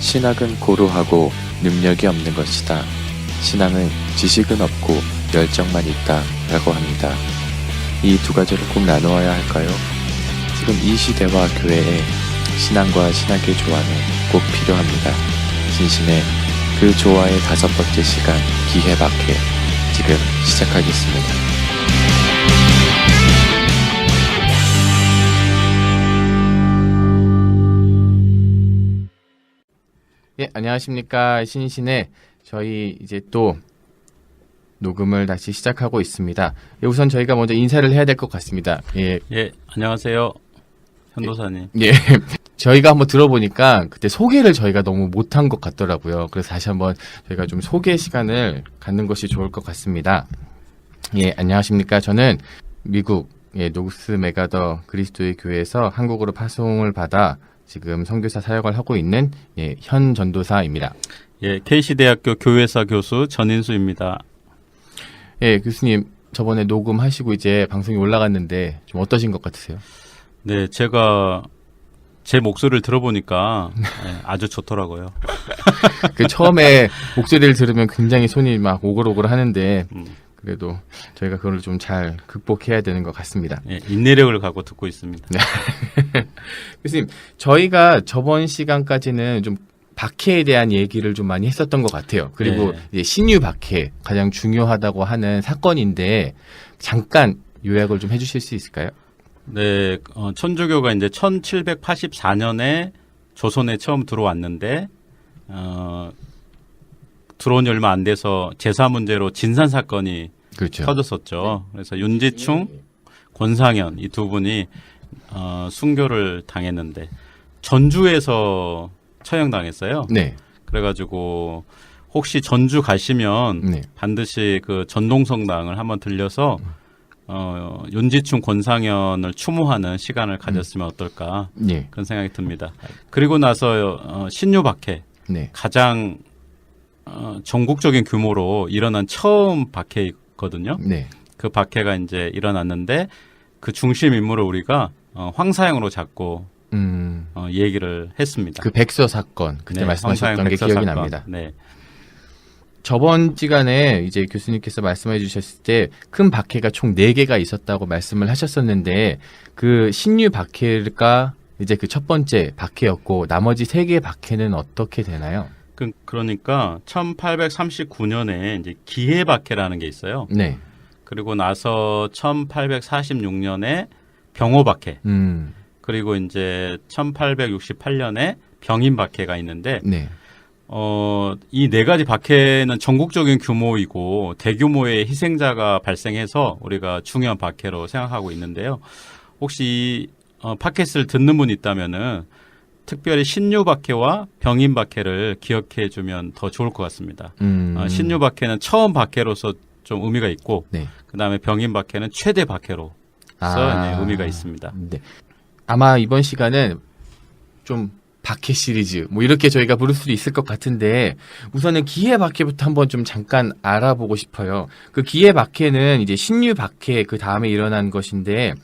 신학은 고루하고 능력이 없는 것이다. 신앙은 지식은 없고 열정만 있다 라고 합니다. 이 두 가지를 꼭 나누어야 할까요? 지금 이 시대와 교회에 신앙과 신학의 조화는 꼭 필요합니다. 신신의 그 조화의 5번째 시간 기해박해 지금 시작하겠습니다. 예, 안녕하십니까. 신신의 저희 이제 또 녹음을 다시 시작하고 있습니다. 예, 우선 저희가 먼저 인사를 해야 될 것 같습니다. 예, 안녕하세요. 현도사님. 예, 저희가 한번 들어보니까 그때 소개를 저희가 너무 못한 것 같더라고요. 그래서 다시 한번 저희가 좀 소개 시간을 갖는 것이 좋을 것 같습니다. 예, 안녕하십니까. 저는 미국 노스 메가더 그리스도의 교회에서 한국으로 파송을 받아 지금 선교사 사역을 하고 있는 현 전도사입니다. 예, KC대학교 교회사 교수 전인수입니다. 예, 교수님 저번에 녹음하시고 이제 방송이 올라갔는데 좀 어떠신 것 같으세요? 네, 제가 제 목소리를 들어보니까 아주 좋더라고요. 그 처음에 목소리를 들으면 굉장히 손이 막 오글오글 하는데 그래도 저희가 그걸 좀 잘 극복해야 되는 것 같습니다. 예, 인내력을 갖고 듣고 있습니다. 네. 교수님, 저희가 저번 시간까지는 좀 박해에 대한 얘기를 좀 많이 했었던 것 같아요. 그리고 이제 신유 박해, 가장 중요하다고 하는 사건인데 잠깐 요약을 좀 해주실 수 있을까요? 네, 천주교가 이제 1784년에 조선에 처음 들어왔는데 들어온 지 얼마 안 돼서 제사 문제로 진산 사건이 그렇죠. 터졌었죠. 그래서 윤지충, 권상현 이 두 분이 순교를 당했는데 전주에서 처형당했어요. 네. 그래가지고 혹시 전주 가시면 네. 반드시 그 전동성당을 한번 들려서 윤지충, 권상현을 추모하는 시간을 가졌으면 어떨까 네. 그런 생각이 듭니다. 그리고 나서 신유박해 네. 가장 전국적인 규모로 일어난 처음 박해거든요. 네. 그 박해가 이제 일어났는데 그 중심 인물을 우리가 황사영으로 잡고 얘기를 했습니다. 그 백서 사건 그때 말씀하셨던 게 기억이 사건. 납니다. 네. 저번 시간에 이제 교수님께서 말씀해 주셨을 때 큰 박해가 총 4개가 있었다고 말씀을 하셨었는데 그 신유 박해가 이제 그 첫 번째 박해였고 나머지 3개의 박해는 어떻게 되나요? 그러니까 1839년에 이제 기해박해라는 게 있어요. 네. 그리고 나서 1846년에 병호박해. 그리고 이제 1868년에 병인박해가 있는데 네. 이 4가지 박해는 전국적인 규모이고 대규모의 희생자가 발생해서 우리가 중요한 박해로 생각하고 있는데요. 혹시 팟캐스트를 듣는 분이 있다면은 특별히 신유박해와 병인박해를 기억해 주면 더 좋을 것 같습니다. 신유박해는 처음 박해로서 좀 의미가 있고 네. 그다음에 병인박해는 최대 박해로서 의미가 있습니다. 네. 아마 이번 시간은 좀 박해 시리즈 뭐 이렇게 저희가 부를 수도 있을 것 같은데 우선은 기해 박해부터 한번 좀 잠깐 알아보고 싶어요. 그 기해 박해는 이제 신유 박해 그 다음에 일어난 것인데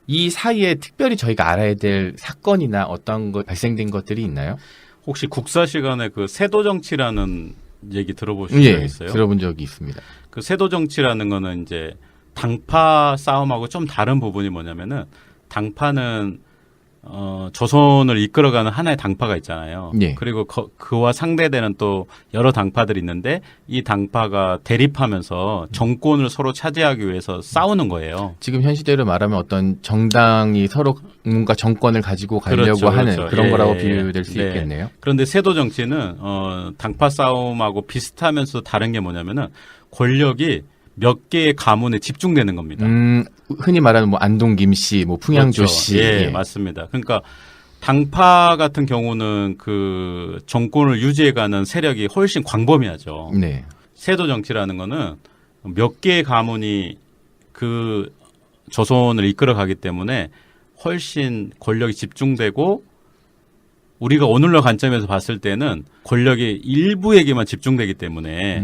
이 사이에 특별히 저희가 알아야 될 사건이나 어떤 것 발생된 것들이 있나요? 혹시 국사 시간에 그 세도 정치라는 얘기 들어보신 적 있어요? 들어본 적이 있습니다. 그 세도 정치라는 거는 이제 당파 싸움하고 좀 다른 부분이 뭐냐면은 당파는 조선을 이끌어가는 하나의 당파가 있잖아요. 예. 그리고 그와 상대되는 또 여러 당파들이 있는데 이 당파가 대립하면서 정권을 서로 차지하기 위해서 싸우는 거예요. 지금 현 시대로 말하면 어떤 정당이 서로 뭔가 정권을 가지고 가려고 하는 그런 거라고 비유될 수 있겠네요. 그런데 세도 정치는 당파 싸움하고 비슷하면서 다른 게 뭐냐면은 권력이 몇 개의 가문에 집중되는 겁니다. 흔히 말하는 뭐 안동 김씨, 뭐 풍양조 씨. 예, 맞습니다. 그러니까 당파 같은 경우는 그 정권을 유지해가는 세력이 훨씬 광범위하죠. 네. 세도 정치라는 거는 몇 개의 가문이 그 조선을 이끌어가기 때문에 훨씬 권력이 집중되고 우리가 오늘날 관점에서 봤을 때는 권력이 일부에게만 집중되기 때문에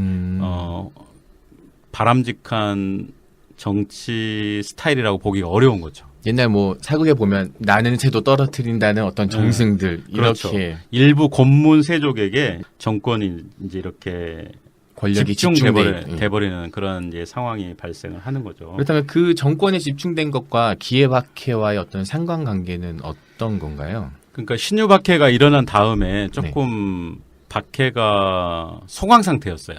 바람직한 정치 스타일이라고 보기가 어려운 거죠. 옛날 뭐 사극에 보면 나는 새도 떨어뜨린다는 어떤 정승들 그렇죠. 이렇게 일부 고문 세족에게 정권이 이제 이렇게 권력이 집중돼버리는 그런 이제 상황이 발생을 하는 거죠. 그렇다면 그 정권에 집중된 것과 기회박해와의 어떤 상관관계는 어떤 건가요? 그러니까 신유박해가 일어난 다음에 조금 박해가 소강 상태였어요.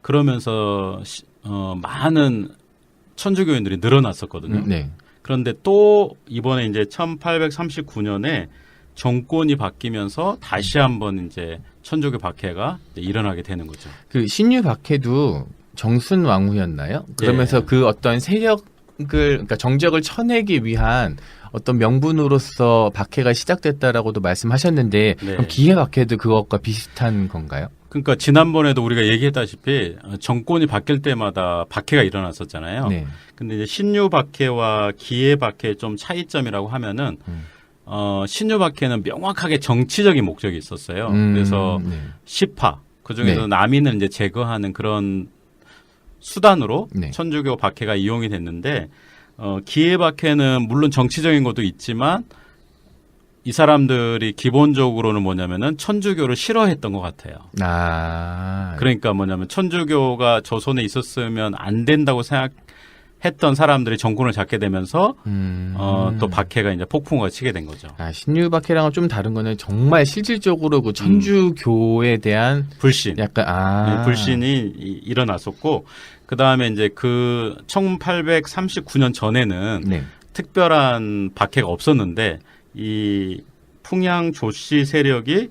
그러면서 많은 천주교인들이 늘어났었거든요. 네. 그런데 또 이번에 이제 1839년에 정권이 바뀌면서 다시 한번 이제 천주교 박해가 일어나게 되는 거죠. 그 신유 박해도 정순 왕후였나요? 그러면서 그 어떤 세력을 그러니까 정적을 쳐내기 위한 어떤 명분으로서 박해가 시작됐다라고도 말씀하셨는데 그럼 기해 박해도 그것과 비슷한 건가요? 그러니까 지난번에도 우리가 얘기했다시피 정권이 바뀔 때마다 박해가 일어났었잖아요. 네. 근데 이제 신유 박해와 기해 박해의 좀 차이점이라고 하면은 신유 박해는 명확하게 정치적인 목적이 있었어요. 그래서 시파 그중에서 남인을 이제 제거하는 그런 수단으로 천주교 박해가 이용이 됐는데 기해 박해는 물론 정치적인 것도 있지만 이 사람들이 기본적으로는 뭐냐면은 천주교를 싫어했던 것 같아요. 그러니까 뭐냐면 천주교가 조선에 있었으면 안 된다고 생각했던 사람들이 정권을 잡게 되면서 또 박해가 이제 폭풍우가 치게 된 거죠. 신유 박해랑은 좀 다른 거는 정말 실질적으로 그 천주교에 대한 불신, 약간 불신이 일어났었고 그 다음에 이제 그 1839년 전에는 특별한 박해가 없었는데. 이 풍양 조씨 세력이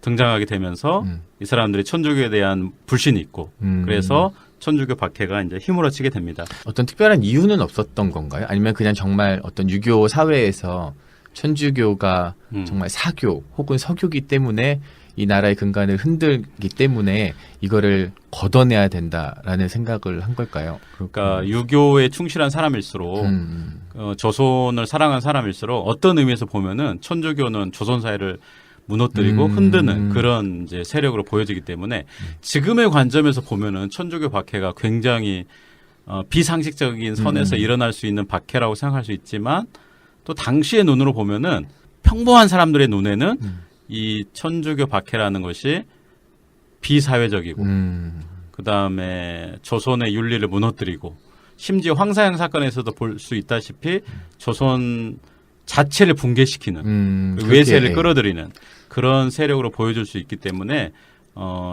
등장하게 되면서 이 사람들이 천주교에 대한 불신이 있고 그래서 천주교 박해가 이제 휘몰아치게 됩니다. 어떤 특별한 이유는 없었던 건가요? 아니면 그냥 정말 어떤 유교 사회에서 천주교가 정말 사교 혹은 서교기 때문에 이 나라의 근간을 흔들기 때문에 이거를 걷어내야 된다라는 생각을 한 걸까요? 그러니까 유교에 충실한 사람일수록 조선을 사랑한 사람일수록 어떤 의미에서 보면은 천주교는 조선 사회를 무너뜨리고 흔드는 그런 이제 세력으로 보여지기 때문에 지금의 관점에서 보면은 천주교 박해가 굉장히 비상식적인 선에서 일어날 수 있는 박해라고 생각할 수 있지만 또 당시의 눈으로 보면은 평범한 사람들의 눈에는 이 천주교 박해라는 것이 비사회적이고 그다음에 조선의 윤리를 무너뜨리고 심지어 황사양 사건에서도 볼 수 있다시피 조선 자체를 붕괴시키는 외세를 끌어들이는 그런 세력으로 보여줄 수 있기 때문에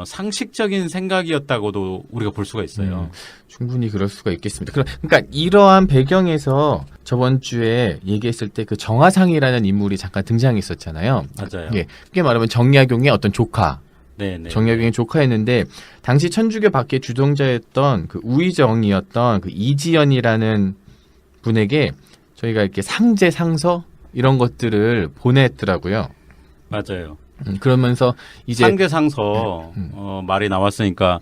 상식적인 생각이었다고도 우리가 볼 수가 있어요. 충분히 그럴 수가 있겠습니다. 그러니까 이러한 배경에서 저번 주에 얘기했을 때 그 정화상이라는 인물이 잠깐 등장했었잖아요. 맞아요. 예, 쉽게 말하면 정약용의 어떤 조카. 네네. 정약용의 조카였는데 당시 천주교 박해 주동자였던 그 우의정이었던 그 이지연이라는 분에게 저희가 이렇게 상제 상서 이런 것들을 보냈더라고요. 맞아요. 그러면서 이제 상제상서 말이 나왔으니까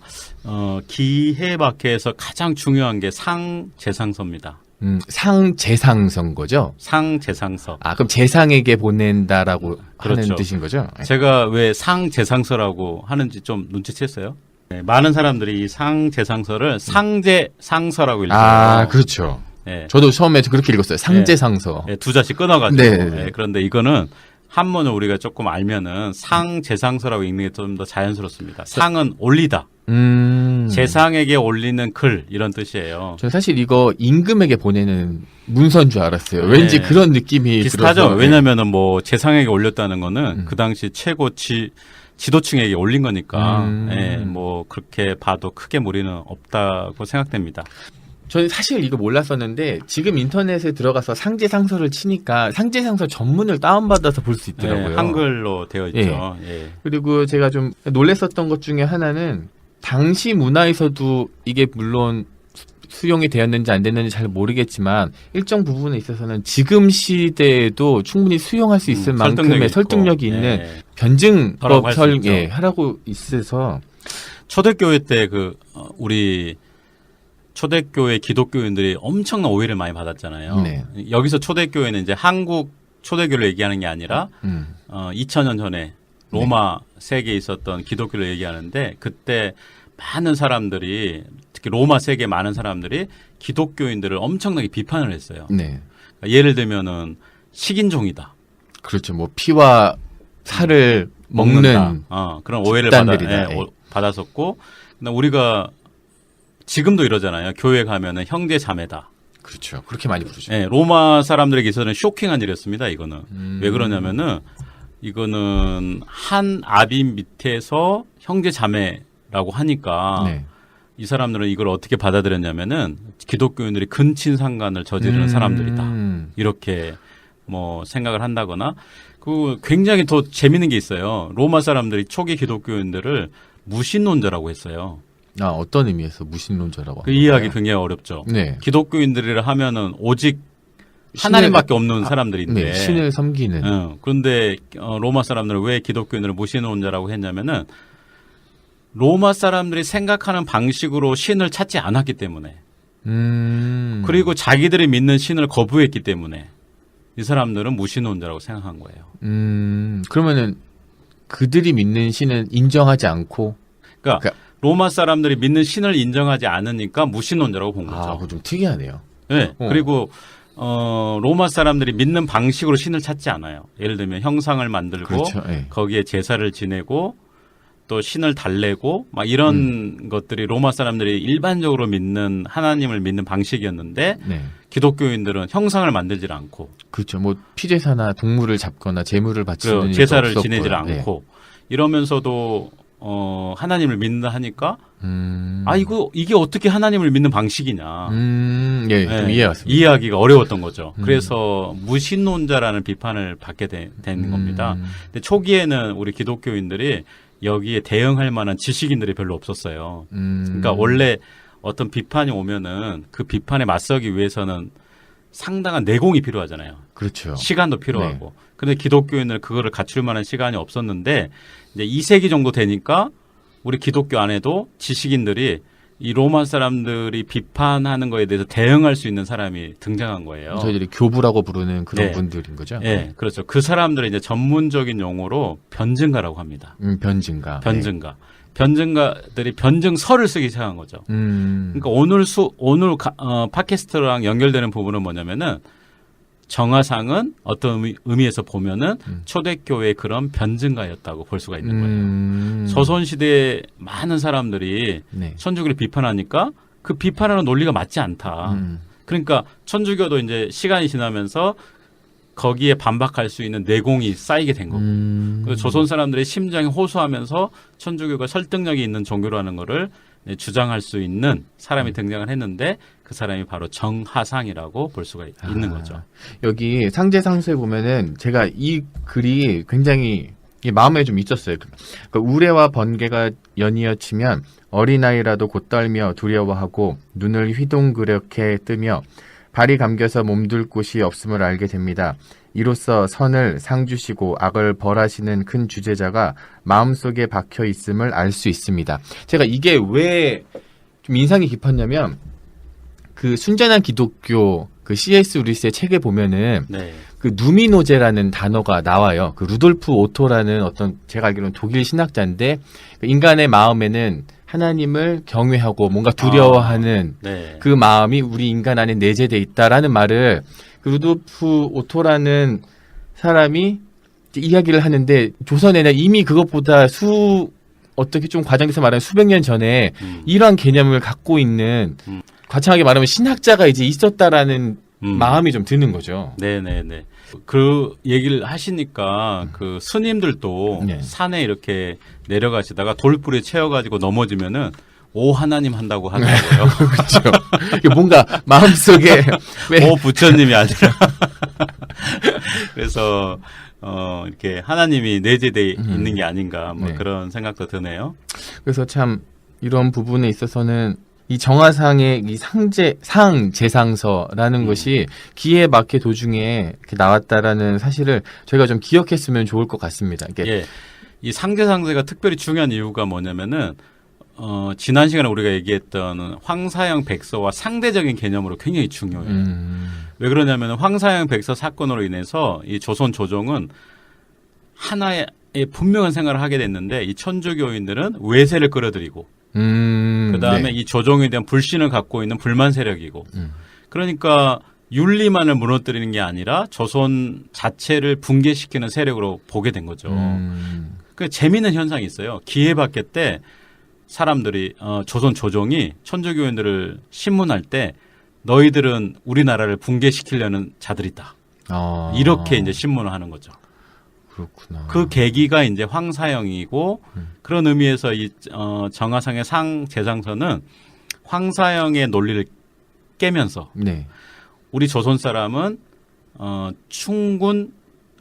기해 박해에서 가장 중요한 게 상제상서입니다. 상제상서인 거죠? 상제상서. 그럼 제상에게 보낸다라고 그렇죠. 하는 뜻인 거죠? 제가 왜 상제상서라고 하는지 좀 눈치챘어요? 네, 많은 사람들이 이 상제상서를 상제상서라고 읽어요. 그렇죠. 네. 저도 처음에 그렇게 읽었어요. 상제상서. 네, 두 자씩 끊어가지고. 네. 네, 그런데 이거는 한문을 우리가 조금 알면은 상제상서라고 읽는 게 좀 더 자연스럽습니다. 상은 올리다. 제상에게 올리는 글 이런 뜻이에요. 저는 사실 이거 임금에게 보내는 문서인 줄 알았어요. 왠지 그런 느낌이 비슷하죠. 들어서. 왜냐면은 뭐 제상에게 올렸다는 거는 그 당시 최고 지도층에게 올린 거니까 뭐 그렇게 봐도 크게 무리는 없다고 생각됩니다. 저는 사실 이거 몰랐었는데 지금 인터넷에 들어가서 상제상서를 치니까 상제상서 전문을 다운받아서 볼 수 있더라고요. 한글로 되어 있죠. 그리고 제가 좀 놀랬었던 것 중에 하나는 당시 문화에서도 이게 물론 수용이 되었는지 안 됐는지 잘 모르겠지만 일정 부분에 있어서는 지금 시대에도 충분히 수용할 수 있을 만큼의 설득력이 있는 변증법 하라고 있어서 초대교회 때 우리 초대교회 기독교인들이 엄청난 오해를 많이 받았잖아요. 여기서 초대교회는 이제 한국 초대교를 얘기하는 게 아니라 2000년 전에 로마 세계에 있었던 기독교를 얘기하는데 그때 많은 사람들이 특히 로마 세계 많은 사람들이 기독교인들을 엄청나게 비판을 했어요. 예를 들면은 식인종이다. 그렇죠. 뭐 피와 살을 먹는다. 먹는 그런 오해를 집단들이다. 받았었고, 그다음 우리가 지금도 이러잖아요. 교회 가면은 형제 자매다. 그렇죠. 그렇게 많이 부르죠. 예, 로마 사람들에게 있어서는 쇼킹한 일이었습니다. 이거는 왜 그러냐면은 이거는 한 아비 밑에서 형제 자매라고 하니까 네. 이 사람들은 이걸 어떻게 받아들였냐면은 기독교인들이 근친상간을 저지르는 사람들이다. 이렇게 뭐 생각을 한다거나 그 굉장히 더 재밌는 게 있어요. 로마 사람들이 초기 기독교인들을 무신론자라고 했어요. 어떤 의미에서 무신론자라고? 그 이해하기 굉장히 어렵죠. 네. 기독교인들이라 하면은 오직 신을- 하나님밖에 없는 사람들인데 네, 신을 섬기는. 그런데 로마 사람들은 왜 기독교인들을 무신론자라고 했냐면은 로마 사람들이 생각하는 방식으로 신을 찾지 않았기 때문에 그리고 자기들이 믿는 신을 거부했기 때문에 이 사람들은 무신론자라고 생각한 거예요. 그러면은 그들이 믿는 신은 인정하지 않고. 그러니까 로마 사람들이 믿는 신을 인정하지 않으니까 무신론자라고 본 거죠. 그거 좀 특이하네요. 네. 그리고 로마 사람들이 믿는 방식으로 신을 찾지 않아요. 예를 들면 형상을 만들고 그렇죠. 네. 거기에 제사를 지내고 또 신을 달래고 막 이런 것들이 로마 사람들이 일반적으로 믿는 하나님을 믿는 방식이었는데 네. 기독교인들은 형상을 만들질 않고 그렇죠. 뭐 피제사나 동물을 잡거나 제물을 바치는 일도 제사를 없었고요. 지내질 네. 않고 이러면서도 하나님을 믿는다 하니까 이게 어떻게 하나님을 믿는 방식이냐. 예, 좀 네, 이해했습니다. 이해하기가 어려웠던 거죠. 그래서 무신론자라는 비판을 받게 된 겁니다. 근데 초기에는 우리 기독교인들이 여기에 대응할 만한 지식인들이 별로 없었어요. 그러니까 원래 어떤 비판이 오면은 그 비판에 맞서기 위해서는 상당한 내공이 필요하잖아요. 그렇죠. 시간도 필요하고. 근데 기독교인들은 그거를 갖출 만한 시간이 없었는데 이제 2세기 정도 되니까 우리 기독교 안에도 지식인들이 이 로마 사람들이 비판하는 거에 대해서 대응할 수 있는 사람이 등장한 거예요. 저희들이 교부라고 부르는 그런 네. 분들인 거죠. 네, 그렇죠. 그 사람들을 이제 전문적인 용어로 변증가라고 합니다. 변증가. 변증가. 변증가들이 변증서를 쓰기 시작한 거죠. 그러니까 오늘 팟캐스트랑 연결되는 부분은 뭐냐면은 정화상은 어떤 의미에서 보면은 초대교회의 그런 변증가였다고 볼 수가 있는 거예요. 조선시대에 많은 사람들이 네. 천주교를 비판하니까 그 비판하는 논리가 맞지 않다. 그러니까 천주교도 이제 시간이 지나면서 거기에 반박할 수 있는 내공이 쌓이게 된 거고. 그래서 조선 사람들의 심장이 호소하면서 천주교가 설득력이 있는 종교라는 거를 주장할 수 있는 사람이 등장을 했는데 그 사람이 바로 정하상이라고 볼 수가 있는 거죠. 여기 상제상수에 보면은 제가 이 글이 굉장히 마음에 좀 있었어요. 그러니까 우레와 번개가 연이어치면 어린아이라도 곧떨며 두려워하고 눈을 휘둥그렇게 뜨며 발이 감겨서 몸둘 곳이 없음을 알게 됩니다. 이로써 선을 상주시고 악을 벌하시는 큰 주제자가 마음속에 박혀 있음을 알 수 있습니다. 제가 이게 왜 좀 인상이 깊었냐면 그 순전한 기독교 그 C.S. 루이스의 책에 보면은 네. 그 누미노제라는 단어가 나와요. 그 루돌프 오토라는 어떤 제가 알기로는 독일 신학자인데 그 인간의 마음에는 하나님을 경외하고 뭔가 두려워하는 네. 그 마음이 우리 인간 안에 내재돼 있다라는 말을 그 루돌프 오토라는 사람이 이야기를 하는데 조선에는 이미 그것보다 어떻게 좀 과장돼서 말하면 수백 년 전에 이러한 개념을 갖고 있는 과창하게 말하면 신학자가 이제 있었다라는 마음이 좀 드는 거죠. 네네네. 그 얘기를 하시니까 그 스님들도 네. 산에 이렇게 내려가시다가 돌불에 채워가지고 넘어지면은 오 하나님 한다고 하더라고요. 그렇죠. 이게 뭔가 마음속에 오 부처님이 아니라. 그래서 이렇게 하나님이 내재돼 있는 게 아닌가 뭐 네. 그런 생각도 드네요. 그래서 참 이런 부분에 있어서는 이 정화상의 이 상제상서라는 것이 기에 막혀 도중에 이렇게 나왔다라는 사실을 저희가 좀 기억했으면 좋을 것 같습니다. 이게 예. 이 상제상세가 특별히 중요한 이유가 뭐냐면은 지난 시간에 우리가 얘기했던 황사형 백서와 상대적인 개념으로 굉장히 중요해요. 왜 그러냐면 황사형 백서 사건으로 인해서 이 조선 조정은 하나의 분명한 생각을 하게 됐는데 이 천주교인들은 외세를 끌어들이고 그다음에 네. 이 조정에 대한 불신을 갖고 있는 불만 세력이고 그러니까 윤리만을 무너뜨리는 게 아니라 조선 자체를 붕괴시키는 세력으로 보게 된 거죠. 그 재미있는 현상이 있어요. 기해박해 때 사람들이 조선 조정이 천주교인들을 신문할 때 너희들은 우리나라를 붕괴시키려는 자들이다. 이렇게 이제 신문을 하는 거죠. 그렇구나. 그 계기가 이제 황사영이고 그런 의미에서 이 정화상의 상제상서는 황사영의 논리를 깨면서 네. 우리 조선 사람은 충군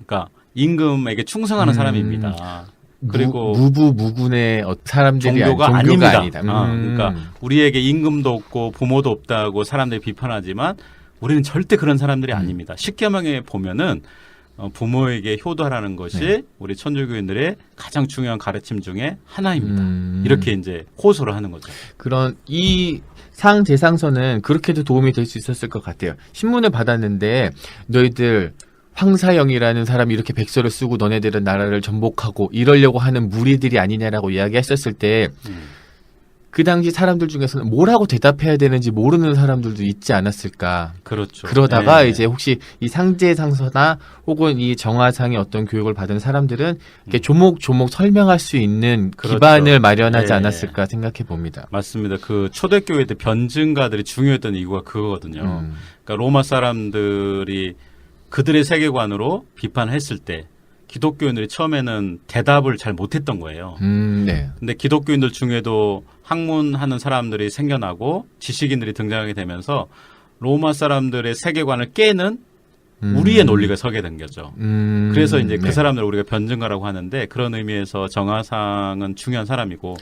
그러니까 임금에게 충성하는 사람입니다. 그리고 무부무군의 사람들이 종교가 종교가 아닙니다. 아니다. 그러니까 우리에게 임금도 없고 부모도 없다고 사람들이 비판하지만 우리는 절대 그런 사람들이 아닙니다. 십계명에 보면은 부모에게 효도하라는 것이 우리 천주교인들의 가장 중요한 가르침 중에 하나입니다. 이렇게 이제 호소를 하는 거죠. 그런 이 상제상서는 그렇게도 도움이 될 수 있었을 것 같아요. 신문을 받았는데 너희들 황사영이라는 사람이 이렇게 백서를 쓰고 너네들은 나라를 전복하고 이러려고 하는 무리들이 아니냐라고 이야기했었을 때 그 당시 사람들 중에서는 뭐라고 대답해야 되는지 모르는 사람들도 있지 않았을까. 그렇죠. 그러다가 네. 이제 혹시 이 상제상서나 혹은 이 정화상의 어떤 교육을 받은 사람들은 이렇게 조목조목 설명할 수 있는 그렇죠. 기반을 마련하지 네. 않았을까 생각해 봅니다. 맞습니다. 그 초대교회 때 변증가들이 중요했던 이유가 그거거든요. 그러니까 로마 사람들이 그들의 세계관으로 비판을 했을 때 기독교인들이 처음에는 대답을 잘 못했던 거예요. 네. 근데 기독교인들 중에도 학문하는 사람들이 생겨나고 지식인들이 등장하게 되면서 로마 사람들의 세계관을 깨는 우리의 논리가 서게 된 거죠. 그래서 이제 그 사람들을 우리가 변증가라고 하는데 그런 의미에서 정화상은 중요한 사람이고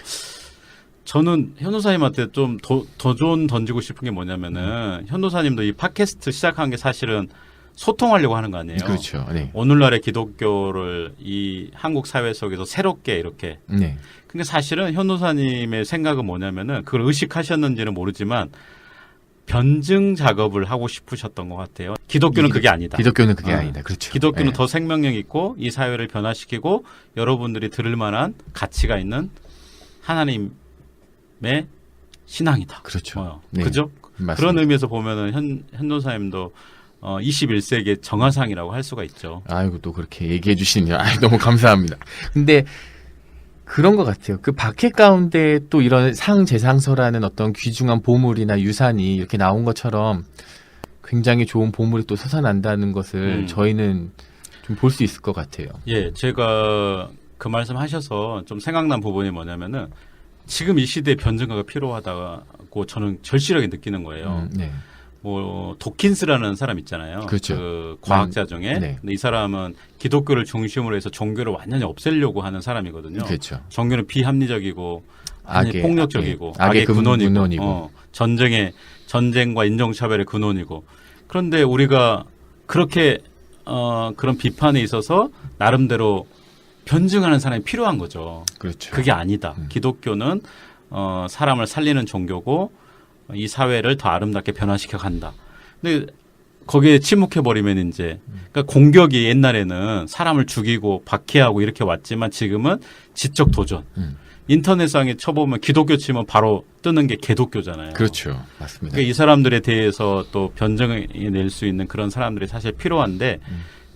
저는 현도사님한테 좀 도전 던지고 싶은 게 뭐냐면은 현도사님도 이 팟캐스트 시작한 게 사실은 소통하려고 하는 거 아니에요. 그렇죠. 네. 오늘날의 기독교를 이 한국 사회 속에서 새롭게 이렇게. 네. 근데 사실은 현도사님의 생각은 뭐냐면은 그걸 의식하셨는지는 모르지만 변증 작업을 하고 싶으셨던 것 같아요. 기독교는 그게 아니다. 기독교는 그게 아니다. 그렇죠. 기독교는 네. 더 생명력 있고 이 사회를 변화시키고 여러분들이 들을 만한 가치가 있는 하나님의 신앙이다. 그렇죠. 네. 그죠? 맞습니다. 그런 의미에서 보면은 현도사님도 21세기의 정화상이라고 할 수가 있죠. 아이고 또 그렇게 얘기해 주시니 너무 감사합니다. 근데 그런 것 같아요. 그 박해 가운데 또 이런 상제상서라는 어떤 귀중한 보물이나 유산이 이렇게 나온 것처럼 굉장히 좋은 보물이 또 솟아난다는 것을 저희는 좀 볼 수 있을 것 같아요. 예, 제가 그 말씀 하셔서 좀 생각난 부분이 뭐냐면은 지금 이 시대에 변증가가 필요하다고 저는 절실하게 느끼는 거예요. 네. 뭐 도킨스라는 사람 있잖아요. 그렇죠. 그 과학자 중에. 네. 근데 이 사람은 기독교를 중심으로 해서 종교를 완전히 없애려고 하는 사람이거든요. 그렇죠. 종교는 비합리적이고 악의, 폭력적이고 악의 근원이고, 전쟁과 인종차별의 근원이고. 그런데 우리가 그렇게 그런 비판에 있어서 나름대로 변증하는 사람이 필요한 거죠. 그렇죠. 그게 아니다. 기독교는 사람을 살리는 종교고 이 사회를 더 아름답게 변화시켜 간다. 근데 거기에 침묵해 버리면 이제 그러니까 공격이 옛날에는 사람을 죽이고 박해하고 이렇게 왔지만 지금은 지적 도전. 인터넷상에 쳐보면 기독교 치면 바로 뜨는 게 개독교잖아요. 그렇죠. 맞습니다. 그러니까 이 사람들에 대해서 또 변정해 낼 수 있는 그런 사람들이 사실 필요한데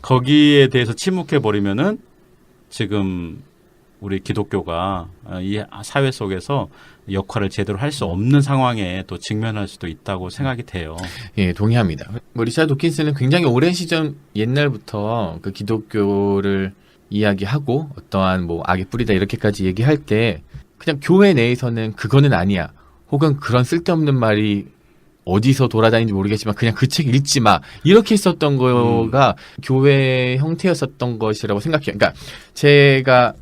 거기에 대해서 침묵해 버리면은 지금 우리 기독교가 이 사회 속에서 역할을 제대로 할 수 없는 상황에 또 직면할 수도 있다고 생각이 돼요. 예, 동의합니다. 뭐 리차드 도킨스는 굉장히 오랜 시점 옛날부터 그 기독교를 이야기하고 어떠한 뭐 악의 뿌리다 이렇게까지 얘기할 때 그냥 교회 내에서는 그거는 아니야. 혹은 그런 쓸데없는 말이 어디서 돌아다니는지 모르겠지만 그냥 그 책 읽지 마. 이렇게 했었던 거가 교회 형태였었던 것이라고 생각해요. 그러니까 제가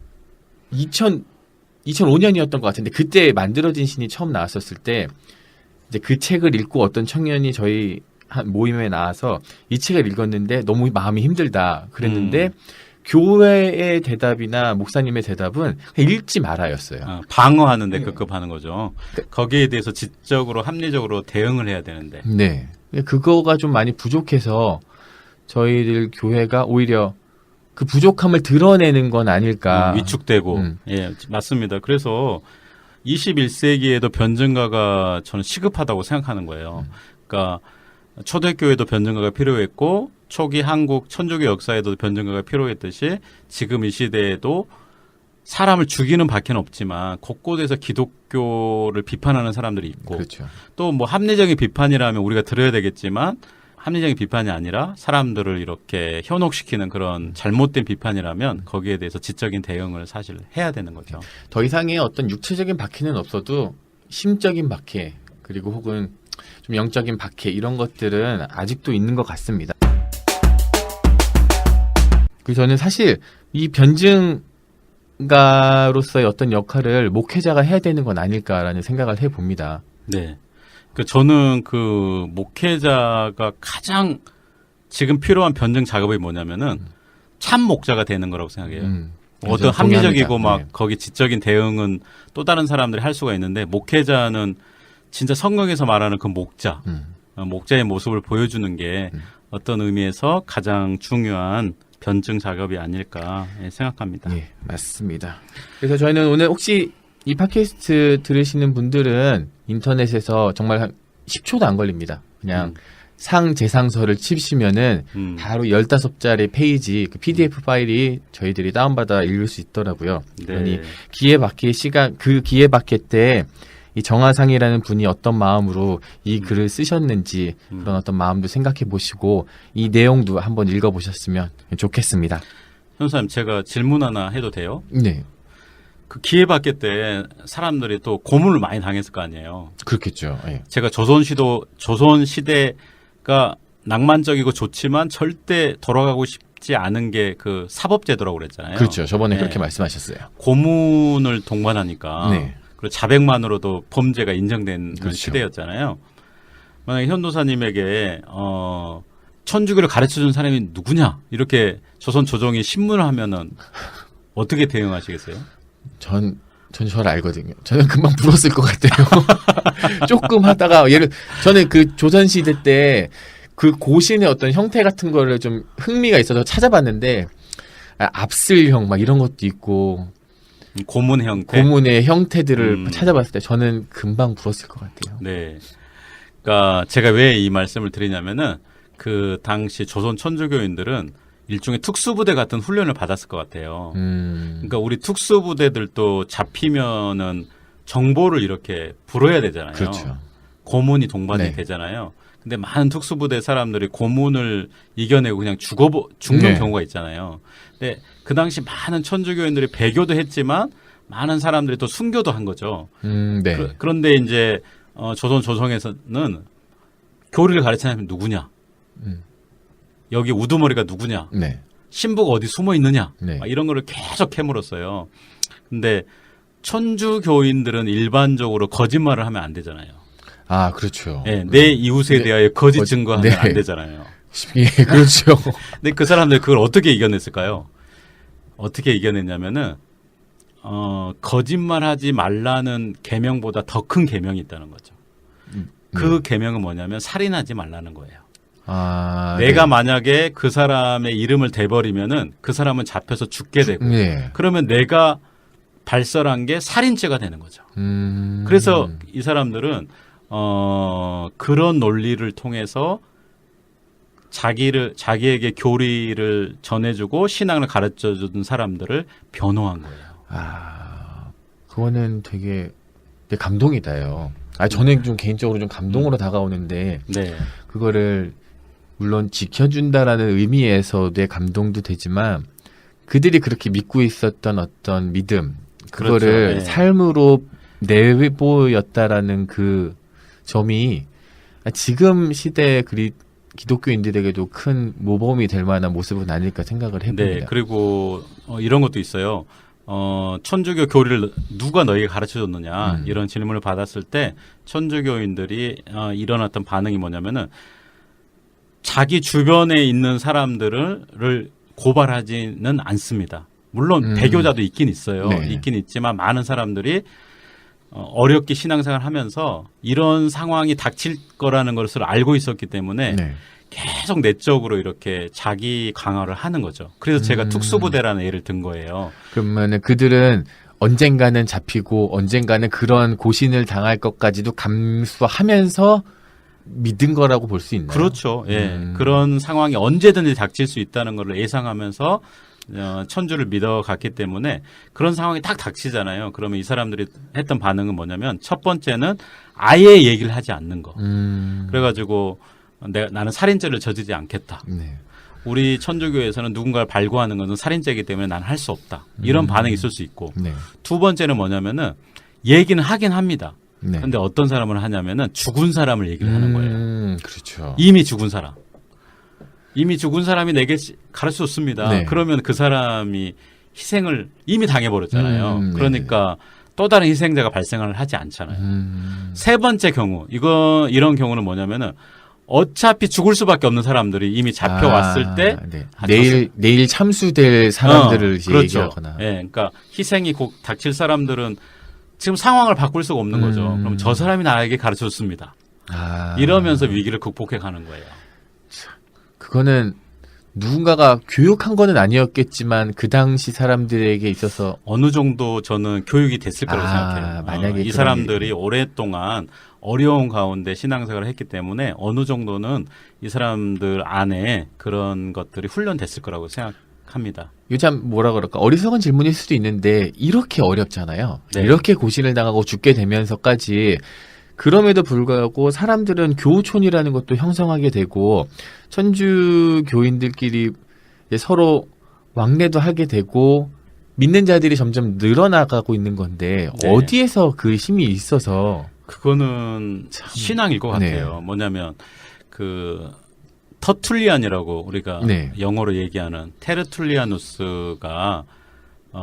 2005년이었던 것 같은데 그때 만들어진 신이 처음 나왔었을 때 이제 그 책을 읽고 어떤 청년이 저희 한 모임에 나와서 이 책을 읽었는데 너무 마음이 힘들다 그랬는데 교회의 대답이나 목사님의 대답은 그냥 읽지 말아였어요. 방어하는데 급급하는 거죠. 거기에 대해서 지적으로 합리적으로 대응을 해야 되는데. 네. 그거가 좀 많이 부족해서 저희들 교회가 오히려 그 부족함을 드러내는 건 아닐까. 위축되고. 예, 맞습니다. 그래서 21세기에도 변증가가 저는 시급하다고 생각하는 거예요. 그러니까 초대교회도 변증가가 필요했고 초기 한국 천주교 역사에도 변증가가 필요했듯이 지금 이 시대에도 사람을 죽이는 박해는 없지만 곳곳에서 기독교를 비판하는 사람들이 있고 그렇죠. 또 뭐 합리적인 비판이라면 우리가 들어야 되겠지만 합리적인 비판이 아니라 사람들을 이렇게 현혹시키는 그런 잘못된 비판이라면 거기에 대해서 지적인 대응을 사실 해야 되는 거죠. 더 이상의 어떤 육체적인 박해는 없어도 심적인 박해 그리고 혹은 좀 영적인 박해 이런 것들은 아직도 있는 것 같습니다. 그래서 저는 사실 이 변증가로서의 어떤 역할을 목회자가 해야 되는 건 아닐까라는 생각을 해봅니다. 네. 저는 그 목회자가 가장 지금 필요한 변증 작업이 뭐냐면은 참 목자가 되는 거라고 생각해요. 어떤 합리적이고 막 네. 거기 지적인 대응은 또 다른 사람들이 할 수가 있는데 목회자는 진짜 성경에서 말하는 그 목자, 목자의 모습을 보여주는 게 어떤 의미에서 가장 중요한 변증 작업이 아닐까 생각합니다. 예, 맞습니다. 그래서 저희는 오늘 혹시 이 팟캐스트 들으시는 분들은 인터넷에서 정말 한 10초도 안 걸립니다. 그냥 상재상서를 치시면은 바로 15자리 페이지 그 PDF 파일이 저희들이 다운받아 읽을 수 있더라고요. 그러니 네. 기회박해 시간 그 기회박해 때 이 정하상이라는 분이 어떤 마음으로 이 글을 쓰셨는지 그런 어떤 마음도 생각해 보시고 이 내용도 한번 읽어 보셨으면 좋겠습니다. 현사님 제가 질문 하나 해도 돼요? 네, 그 기회받기 때 사람들이 또 고문을 많이 당했을 거 아니에요. 그렇겠죠. 예. 제가 조선 시대가 낭만적이고 좋지만 절대 돌아가고 싶지 않은 게 그 사법제도라고 그랬잖아요. 그렇죠. 저번에 네. 그렇게 말씀하셨어요. 고문을 동반하니까 네. 그리고 자백만으로도 범죄가 인정된 그렇죠. 시대였잖아요. 만약에 현도사님에게 천주교를 가르쳐준 사람이 누구냐 이렇게 조선 조정이 신문을 하면은 어떻게 대응하시겠어요? 전 저를 알거든요. 저는 금방 불었을 것 같아요. 조금 하다가 저는 그 조선 시대 때 그 고신의 어떤 형태 같은 거를 좀 흥미가 있어서 찾아봤는데 압슬형 막 이런 것도 있고 고문 형태. 고문의 형태들을 찾아봤을 때 저는 금방 불었을 것 같아요. 네. 그러니까 제가 왜 이 말씀을 드리냐면은 그 당시 조선 천주교인들은 일종의 특수부대 같은 훈련을 받았을 것 같아요. 그러니까 우리 특수부대들도 잡히면은 정보를 이렇게 불어야 되잖아요. 그렇죠. 고문이 동반이 네. 되잖아요. 근데 많은 특수부대 사람들이 고문을 이겨내고 그냥 죽는 네. 경우가 있잖아요. 근데 그 당시 많은 천주교인들이 배교도 했지만 많은 사람들이 또 순교도 한 거죠. 네. 그런데 이제 조선 조정에서는 교리를 가르치는 사람이 누구냐? 여기 우두머리가 누구냐? 네. 신부가 어디 숨어 있느냐? 네. 막 이런 거를 계속 캐물었어요. 근데 천주교인들은 일반적으로 거짓말을 하면 안 되잖아요. 아, 그렇죠. 네, 내 이웃에 네. 대하여 거짓 증거하면 네. 안 되잖아요. 예, 그렇죠. 근데 그 사람들 그걸 어떻게 이겨냈을까요? 어떻게 이겨냈냐면은 거짓말하지 말라는 계명보다 더 큰 계명이 있다는 거죠. 그 계명은 뭐냐면 살인하지 말라는 거예요. 아, 내가 네. 만약에 그 사람의 이름을 대버리면은 그 사람은 잡혀서 죽게 되고 네. 그러면 내가 발설한 게 살인죄가 되는 거죠. 그래서 이 사람들은 그런 논리를 통해서 자기에게 교리를 전해주고 신앙을 가르쳐주는 사람들을 변호한 거예요. 아, 그거는 되게 감동이다요. 아, 저는 좀 개인적으로 좀 감동으로 다가오는데 네, 그거를 물론 지켜준다라는 의미에서의 감동도 되지만 그들이 그렇게 믿고 있었던 어떤 믿음 그거를 그렇죠. 네. 삶으로 내보였다라는 그 점이 지금 시대 기독교인들에게도 큰 모범이 될 만한 모습은 아닐까 생각을 해봅니다. 네. 그리고 이런 것도 있어요. 천주교 교리를 누가 너에게 가르쳐줬느냐 이런 질문을 받았을 때 천주교인들이 일어났던 반응이 뭐냐면은 자기 주변에 있는 사람들을 고발하지는 않습니다. 물론 배교자도 있긴 있어요. 네. 있긴 있지만 많은 사람들이 어렵게 신앙생활을 하면서 이런 상황이 닥칠 거라는 것을 알고 있었기 때문에 네. 계속 내적으로 이렇게 자기 강화를 하는 거죠. 그래서 제가 특수부대라는 예를 든 거예요. 그러면은 그들은 언젠가는 잡히고 언젠가는 그런 고신을 당할 것까지도 감수하면서 믿은 거라고 볼 수 있나요? 그렇죠. 예. 그런 상황이 언제든지 닥칠 수 있다는 걸 예상하면서 천주를 믿어갔기 때문에 그런 상황이 딱 닥치잖아요. 그러면 이 사람들이 했던 반응은 뭐냐면 첫 번째는 아예 얘기를 하지 않는 거. 그래가지고 나는 살인죄를 저지르지 않겠다. 네. 우리 천주교에서는 누군가를 발굴하는 것은 살인죄이기 때문에 나는 할 수 없다. 이런 반응이 있을 수 있고. 네. 두 번째는 뭐냐면은 얘기는 하긴 합니다. 네. 근데 어떤 사람을 하냐면은 죽은 사람을 얘기를 하는 거예요. 그렇죠. 이미 죽은 사람. 이미 죽은 사람이 내게 가르쳐줬습니다. 네. 그러면 그 사람이 희생을 이미 당해버렸잖아요. 네. 그러니까 또 다른 희생자가 발생을 하지 않잖아요. 세 번째 경우, 이런 경우는 뭐냐면은 어차피 죽을 수밖에 없는 사람들이 이미 잡혀왔을 때 네. 내일 참수될 사람들을 이제 그렇죠. 얘기하거나. 예, 그러니까 희생이 곧 닥칠 사람들은 지금 상황을 바꿀 수가 없는 거죠. 그럼 저 사람이 나에게 가르쳐줬습니다. 이러면서 위기를 극복해 가는 거예요. 그거는 누군가가 교육한 거는 아니었겠지만 그 당시 사람들에게 있어서 어느 정도 저는 교육이 됐을 거라고 생각해요. 만약에 이 사람들이 오랫동안 어려운 가운데 신앙생활을 했기 때문에 어느 정도는 이 사람들 안에 그런 것들이 훈련됐을 거라고 생각합니다. 이거 참 뭐라 그럴까 어리석은 질문일 수도 있는데 이렇게 어렵잖아요. 네. 이렇게 고신을 당하고 죽게 되면서까지 그럼에도 불구하고 사람들은 교우촌이라는 것도 형성하게 되고 천주교인들끼리 서로 왕래도 하게 되고 믿는 자들이 점점 늘어나가고 있는 건데 네. 어디에서 그 힘이 있어서 그거는 신앙일 것 같아요. 네. 뭐냐면 그 터툴리안이라고 우리가 네. 영어로 얘기하는 테르툴리아누스가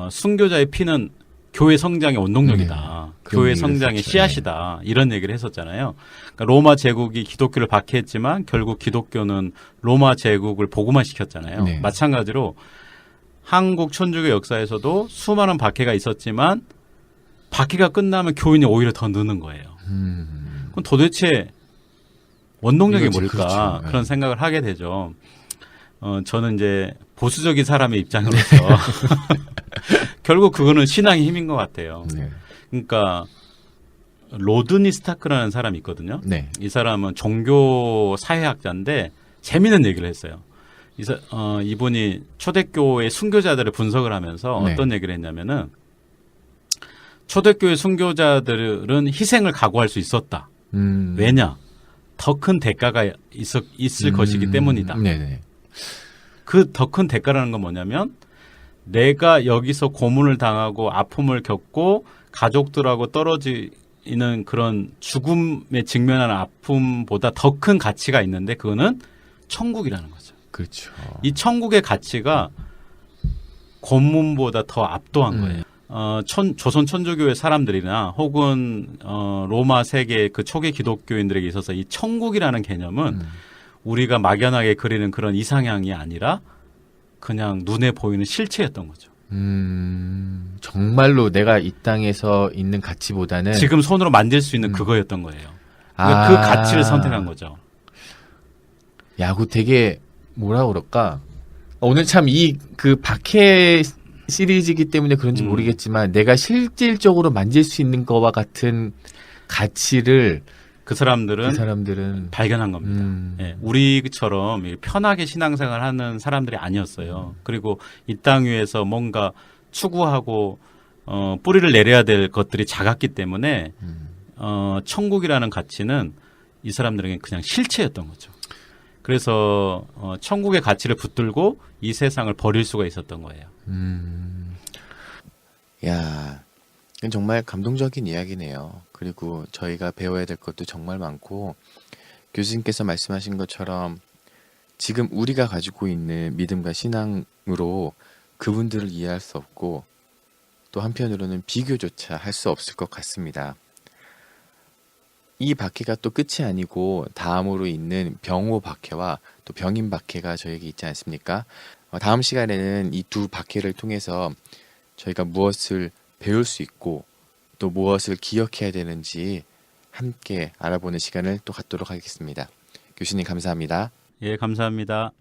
순교자의 피는 교회 성장의 원동력이다. 교회 성장의 했었죠. 씨앗이다. 이런 얘기를 했었잖아요. 그러니까 로마 제국이 기독교를 박해했지만 결국 기독교는 로마 제국을 복음화 시켰잖아요. 네. 마찬가지로 한국 천주교 역사에서도 수많은 박해가 있었지만 박해가 끝나면 교인이 오히려 더 느는 거예요. 그럼 도대체 원동력이 이거지, 뭘까? 그렇죠. 네. 그런 생각을 하게 되죠. 저는 이제 보수적인 사람의 입장으로서 결국 그거는 신앙의 힘인 것 같아요. 네. 그러니까 로드니 스타크라는 사람이 있거든요. 네. 이 사람은 종교 사회학자인데 재미있는 얘기를 했어요. 이분이 초대교회 순교자들을 분석을 하면서 네. 어떤 얘기를 했냐면은 초대교회 순교자들은 희생을 각오할 수 있었다. 왜냐? 더 큰 대가가 있을 것이기 때문이다. 네네. 그 더 큰 대가라는 건 뭐냐면 내가 여기서 고문을 당하고 아픔을 겪고 가족들하고 떨어지는 그런 죽음에 직면하는 아픔보다 더 큰 가치가 있는데 그거는 천국이라는 거죠. 그렇죠. 이 천국의 가치가 고문보다 더 압도한 거예요. 조선 천주교의 사람들이나 혹은 로마 세계 그 초기 기독교인들에게 있어서 이 천국이라는 개념은 우리가 막연하게 그리는 그런 이상향이 아니라 그냥 눈에 보이는 실체였던 거죠. 정말로 내가 이 땅에서 있는 가치보다는 지금 손으로 만질 수 있는 그거였던 거예요. 그러니까 그 가치를 선택한 거죠. 야구 되게 뭐라 그럴까? 오늘 참 이 그 박해 시리즈이기 때문에 그런지 모르겠지만 내가 실질적으로 만질 수 있는 거와 같은 가치를 그 사람들은 발견한 겁니다. 예, 우리처럼 편하게 신앙생활 하는 사람들이 아니었어요. 그리고 이 땅 위에서 뭔가 추구하고 뿌리를 내려야 될 것들이 작았기 때문에 천국이라는 가치는 이 사람들에게 그냥 실체였던 거죠. 그래서 천국의 가치를 붙들고 이 세상을 버릴 수가 있었던 거예요. 야, 이건 정말 감동적인 이야기네요. 그리고 저희가 배워야 될 것도 정말 많고 교수님께서 말씀하신 것처럼 지금 우리가 가지고 있는 믿음과 신앙으로 그분들을 이해할 수 없고 또 한편으로는 비교조차 할 수 없을 것 같습니다. 이 박해가 또 끝이 아니고 다음으로 있는 병호 박해와 또 병인 박해가 저에게 있지 않습니까? 다음 시간에는 이 두 박해를 통해서 저희가 무엇을 배울 수 있고 또 무엇을 기억해야 되는지 함께 알아보는 시간을 또 갖도록 하겠습니다. 교수님 감사합니다. 예, 감사합니다.